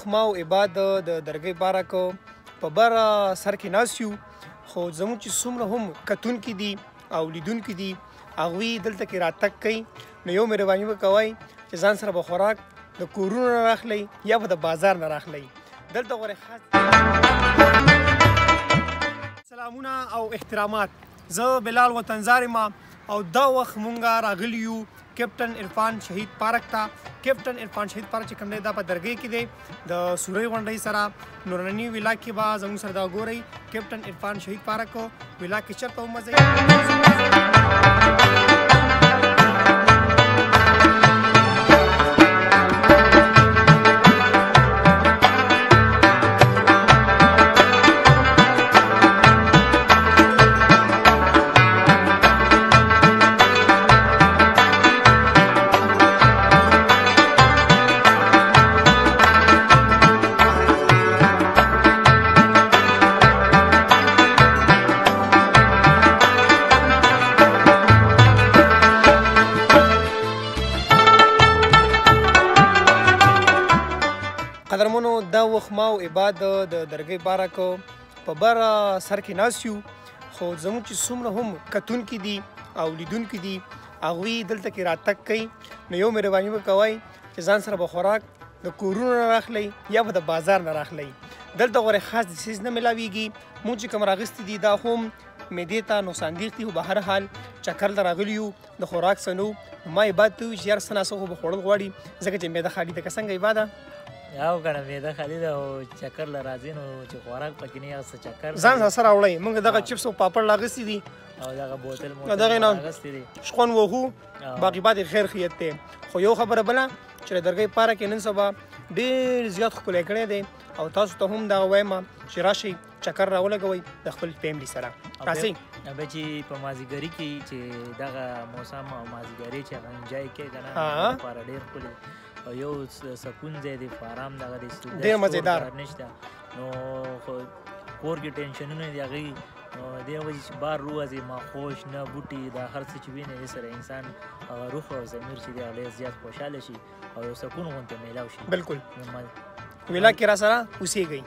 وخت ما او عباد د درګۍ بارک په بره سر کې ناست یو خو زموږ چې څومره هم کتونکي دي او لیدونکي دي هغوی دلته کې راتګ کوي نو یو مهرباني وکوئ چې ځان سره به خوراک د کورونو نه راخلئ یا به د بازار نه راخلئ دلته غورې خاص سلامونه او احترامات زه بلال وطنزار یم او دا وخت مونږ راغلي یو کیپټن عرفان شهید پارک ته کیپټن عرفان شهید پارک چې کوم دی دا په درګۍ کې دی د سورۍ غونډۍ سره نوراني ویلا کې به زموږ سره دا ګورئ کیپټن عرفان شهید پارک ویلا کې چېرته ومځئ قدرمنو دا وخت ما او عباد د درګۍ بارک په بره سر کې ناست یو خو زموږ چې څومره هم کتونکي دي او لیدونکي دي هغوی دلته کې راتګ کوي نو یو مهرباني وکوئ چې ځان سره به خوراک د کورونو نه راخلئ یا به د بازار نه راخلئ دلته غورې خاص څیز نه میلاویږي موږ چې کوم راغستي دي دا هم معدې ته نقصاندېخ دي خو به هر حال چکر ته راغلي یو د خوراک څه نه ما عباد ته وویل چې یار څه ناڅه خو به خوړل غواړي ځکه چې معده خالي ده که څنګه عباده او کنه معده خالي ده او چکر له راځي نو چې خوراک پکې نه هغه چکر ځان سره راوړئ موږ دغه چپس او پاپړ راغستي دي او دغه بوتل دغه نه راغستي دي شخون وغو باقي بعد خیر خیت ته خو یو خبره بله چې د درګۍ پارک نن سبا ډېر زیات ښکلی کړی دی او تاسو ته هم دغه وایم چې راشئ چکر راولګوئ د خپل فیملي سره راسئ بیا چې په مازدیګري کې چې دغه موسم او مازدیګري چې هغه انجوای کوي که نه لپاره ډېر ښکلی او یو سکون ځای دی په ارام دغه دی ډېر مزېدار نشته نو کور کې ټینشنونه دي هغوی نو دې وجې چې بار روځي ماخوش نه بوټي دا هر څه چې ویني دې سره انسان روح او ضمیر چې دی هغه ډېر زیات خوشحاله شي او یو سکون غوندې میلاو شي بلکل ویلا کې را سره اوسېږئ